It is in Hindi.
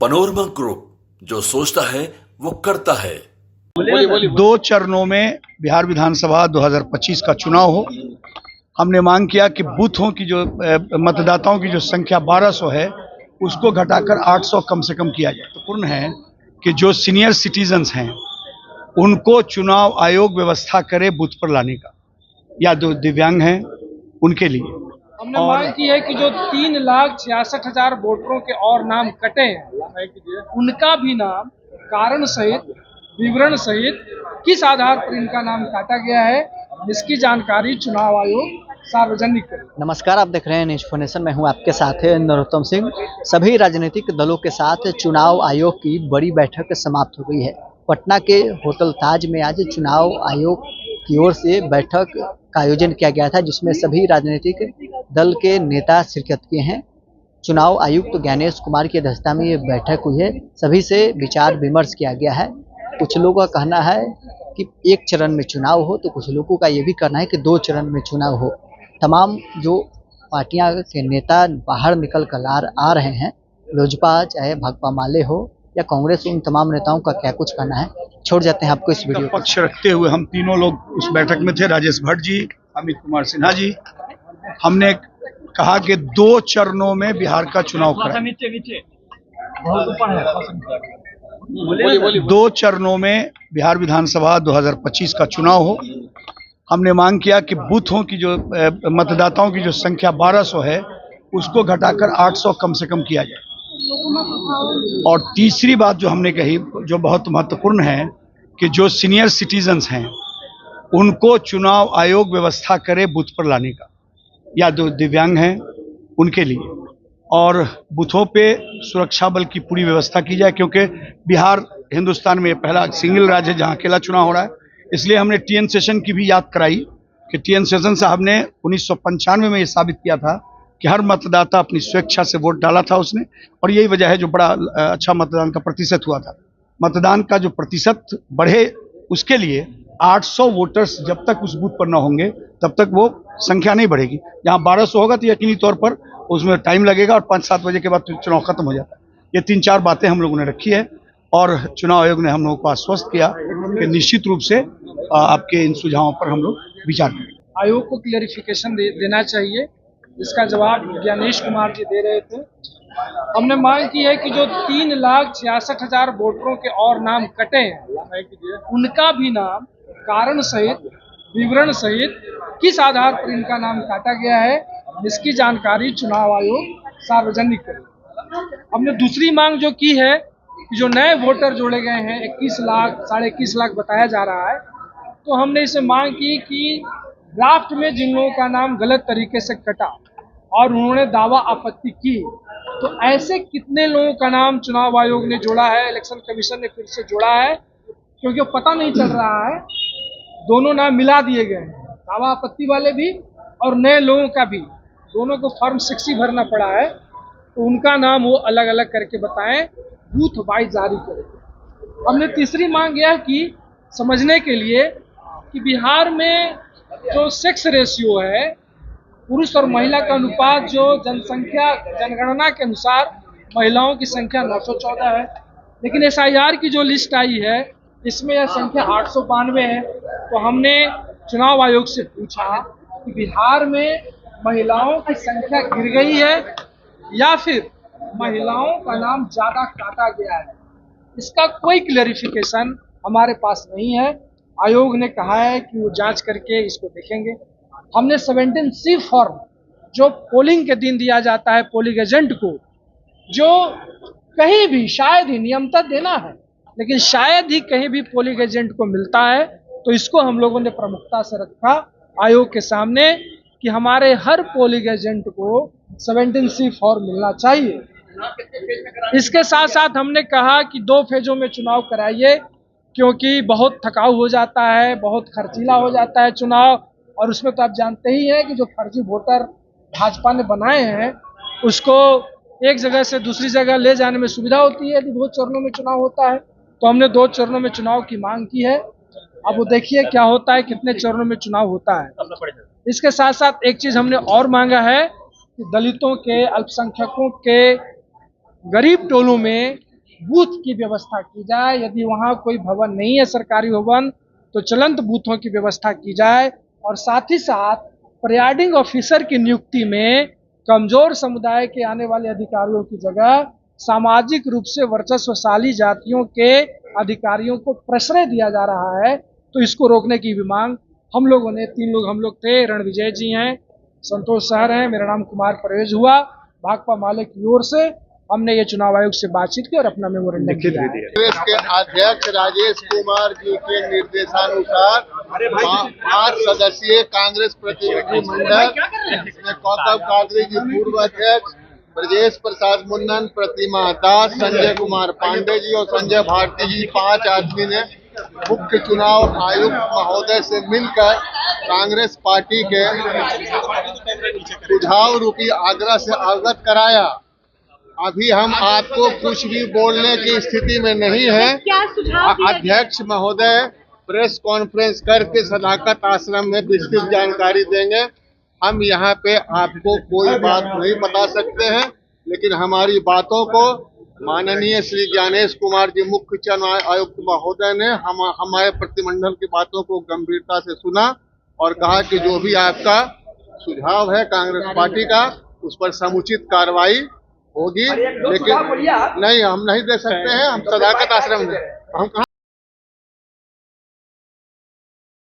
पनोरमा ग्रुप, जो सोचता है वो करता है। दो चरणों में बिहार विधानसभा 2025 का चुनाव हो। हमने मांग किया कि बूथों की जो मतदाताओं की जो संख्या 1200 है उसको घटाकर 800 कम से कम किया जाए। तो पूर्ण है कि जो सीनियर सिटीजन्स हैं उनको चुनाव आयोग व्यवस्था करे बूथ पर लाने का, या जो दिव्यांग हैं उनके लिए। हमने मांग की है कि जो 3,66,000 वोटरों के और नाम कटे हैं उनका भी नाम कारण सहित विवरण सहित किस आधार पर इनका नाम काटा गया है इसकी जानकारी चुनाव आयोग सार्वजनिक करे। नमस्कार, आप देख रहे हैं न्यूज़ नेशन। मैं हूं आपके साथ है नरोत्तम सिंह। सभी राजनीतिक दलों के साथ चुनाव आयोग की बड़ी बैठक समाप्त हो गई है। पटना के होटल ताज में आज चुनाव आयोग की ओर से बैठक का आयोजन किया गया था, जिसमें सभी राजनीतिक दल के नेता शिरकत किए हैं। चुनाव आयुक्त ज्ञानेश कुमार की अध्यक्षता में ये बैठक हुई है। सभी से विचार विमर्श किया गया है। कुछ लोगों का कहना है कि एक चरण में चुनाव हो, तो कुछ लोगों का ये भी कहना है कि 2 चरण में चुनाव हो। तमाम जो पार्टियां के नेता बाहर निकल कर आ रहे हैं, लोजपा चाहे भाकपा माले हो या कांग्रेस, उन तमाम नेताओं का क्या कुछ कहना है, छोड़ जाते हैं आपको इस वीडियो को। पक्ष रखते हुए हम तीनों लोग उस बैठक में थे, राजेश भट्ट जी, अमित कुमार सिन्हा जी। हमने कहा कि 2 चरणों में बिहार का चुनाव कराएं। 2 चरणों में बिहार विधानसभा 2025 का चुनाव हो। हमने मांग किया कि बूथों की जो मतदाताओं की जो संख्या 1200 है उसको घटाकर 800 कम से कम किया जाए। और तीसरी बात जो हमने कही, जो बहुत महत्वपूर्ण है, कि जो सीनियर सिटीजन्स हैं उनको चुनाव आयोग व्यवस्था करे बूथ पर लाने का, या जो दिव्यांग हैं उनके लिए। और बूथों पे सुरक्षा बल की पूरी व्यवस्था की जाए, क्योंकि बिहार हिंदुस्तान में पहला सिंगल राज्य है जहां अकेला चुनाव हो रहा है। इसलिए हमने टीएन सेशन की भी याद कराई कि टीएन सेशन साहब ने 1995 में ये साबित किया था कि हर मतदाता अपनी स्वेच्छा से वोट डाला था उसने, और यही वजह है जो बड़ा अच्छा मतदान का प्रतिशत हुआ था। मतदान का जो प्रतिशत बढ़े उसके लिए 800 वोटर्स जब तक उस बूथ पर न होंगे तब तक वो संख्या नहीं बढ़ेगी। जहां 1200 होगा तो यकीनी तौर पर उसमें टाइम लगेगा और 5-7 बजे के बाद तो चुनाव खत्म हो जाता है। ये 3-4 बातें हम लोगों ने रखी है और चुनाव आयोग ने हम लोगों को आश्वस्त किया कि निश्चित रूप से आपके इन सुझावों पर हम लोग विचार करेंगे। आयोग को क्लेरिफिकेशन देना चाहिए, इसका जवाब ज्ञानेश कुमार जी दे रहे थे। हमने मांग की है कि जो 3,66,000 वोटरों के और नाम कटे हैं उनका भी नाम कारण सहित विवरण सहित किस आधार पर इनका नाम काटा गया है इसकी जानकारी चुनाव आयोग सार्वजनिक करे। हमने दूसरी मांग जो की है कि जो नए वोटर जोड़े गए हैं 21 लाख 21.5 लाख बताया जा रहा है, तो हमने इसे मांग की कि ड्राफ्ट में जिन लोगों का नाम गलत तरीके से कटा और उन्होंने दावा आपत्ति की, तो ऐसे कितने लोगों का नाम चुनाव आयोग ने जोड़ा है, इलेक्शन कमीशन ने फिर से जोड़ा है, क्योंकि पता नहीं चल रहा है। दोनों नाम मिला दिए गए हैं, दावा आपत्ति वाले भी और नए लोगों का भी, दोनों को फॉर्म 60 भरना पड़ा है, तो उनका नाम वो अलग अलग करके बताएं, बूथ वाइज जारी करें। हमने तीसरी मांग यह की समझने के लिए कि बिहार में जो सेक्स रेशियो है, पुरुष और महिला का अनुपात, जो जनगणना के अनुसार महिलाओं की संख्या 914 है, लेकिन एसआईआर की जो लिस्ट आई है इसमें यह संख्या 892 है। तो हमने चुनाव आयोग से पूछा कि बिहार में महिलाओं की संख्या गिर गई है या फिर महिलाओं का नाम ज्यादा काटा गया है, इसका कोई क्लेरिफिकेशन हमारे पास नहीं है। आयोग ने कहा है कि वो जांच करके इसको देखेंगे। हमने 17C फॉर्म जो पोलिंग के दिन दिया जाता है पोलिंग एजेंट को, जो कहीं भी शायद ही नियमतः देना है लेकिन शायद ही कहीं भी पोलिंग एजेंट को मिलता है, तो इसको हम लोगों ने प्रमुखता से रखा आयोग के सामने कि हमारे हर पोलिंग एजेंट को 17C फॉर्म मिलना चाहिए। इसके साथ साथ हमने कहा कि 2 फेजों में चुनाव कराइए, क्योंकि बहुत थकाऊ हो जाता है, बहुत खर्चीला हो जाता है चुनाव, और उसमें तो आप जानते ही हैं कि जो फर्जी वोटर भाजपा ने बनाए हैं उसको एक जगह से दूसरी जगह ले जाने में सुविधा होती है यदि 2 चरणों में चुनाव होता है। तो हमने 2 चरणों में चुनाव की मांग की है। अब वो देखिए क्या होता है, कितने चरणों में चुनाव होता है। इसके साथ साथ एक चीज हमने और मांगा है कि दलितों के, अल्पसंख्यकों के, गरीब टोलों में बूथ की व्यवस्था की जाए। यदि वहाँ कोई भवन नहीं है सरकारी भवन तो चलंत बूथों की व्यवस्था की जाए और साथ ही साथ प्रिजाइडिंग ऑफिसर की नियुक्ति में कमजोर समुदाय के आने वाले अधिकारियों की जगह सामाजिक रूप से वर्चस्वशाली जातियों के अधिकारियों को प्रश्रय दिया जा रहा है। तो इसको रोकने की भी मांग हम लोगों ने, 3 लोग हम लोग थे, रणविजय जी हैं, संतोष सर हैं, मेरा नाम कुमार परवेज हुआ, भाकपा माले की ओर से हमने ये चुनाव आयोग से बातचीत की और अपना मेमोरेंडम दिया है। कांग्रेस के अध्यक्ष राजेश कुमार जी के निर्देशानुसार 5 सदस्यीय कांग्रेस प्रतिनिधि मंडल जिसमें कौतम कादरी जी पूर्व अध्यक्ष, ब्रजेश प्रसाद मुन्नन, प्रतिमा दास, संजय कुमार पांडे जी और संजय भारती जी 5 आदमी ने मुख्य चुनाव आयुक्त महोदय से मिलकर कांग्रेस पार्टी के सुझाव रूपी आग्रह से अवगत कराया। अभी हम आपको कुछ भी बोलने की स्थिति में नहीं है। अध्यक्ष महोदय प्रेस कॉन्फ्रेंस करके सदाकत आश्रम में विस्तृत जानकारी देंगे। हम यहाँ पे आपको कोई बात नहीं बता सकते हैं, लेकिन हमारी बातों को माननीय श्री ज्ञानेश कुमार जी मुख्य चुनाव आयुक्त महोदय ने हमारे प्रतिमंडल की बातों को गंभीरता से सुना और कहा कि जो भी आपका सुझाव है कांग्रेस पार्टी का उस पर समुचित कार्रवाई होगी। लेकिन नहीं, हम नहीं दे सकते हैं, हम सदाकत आश्रम में हम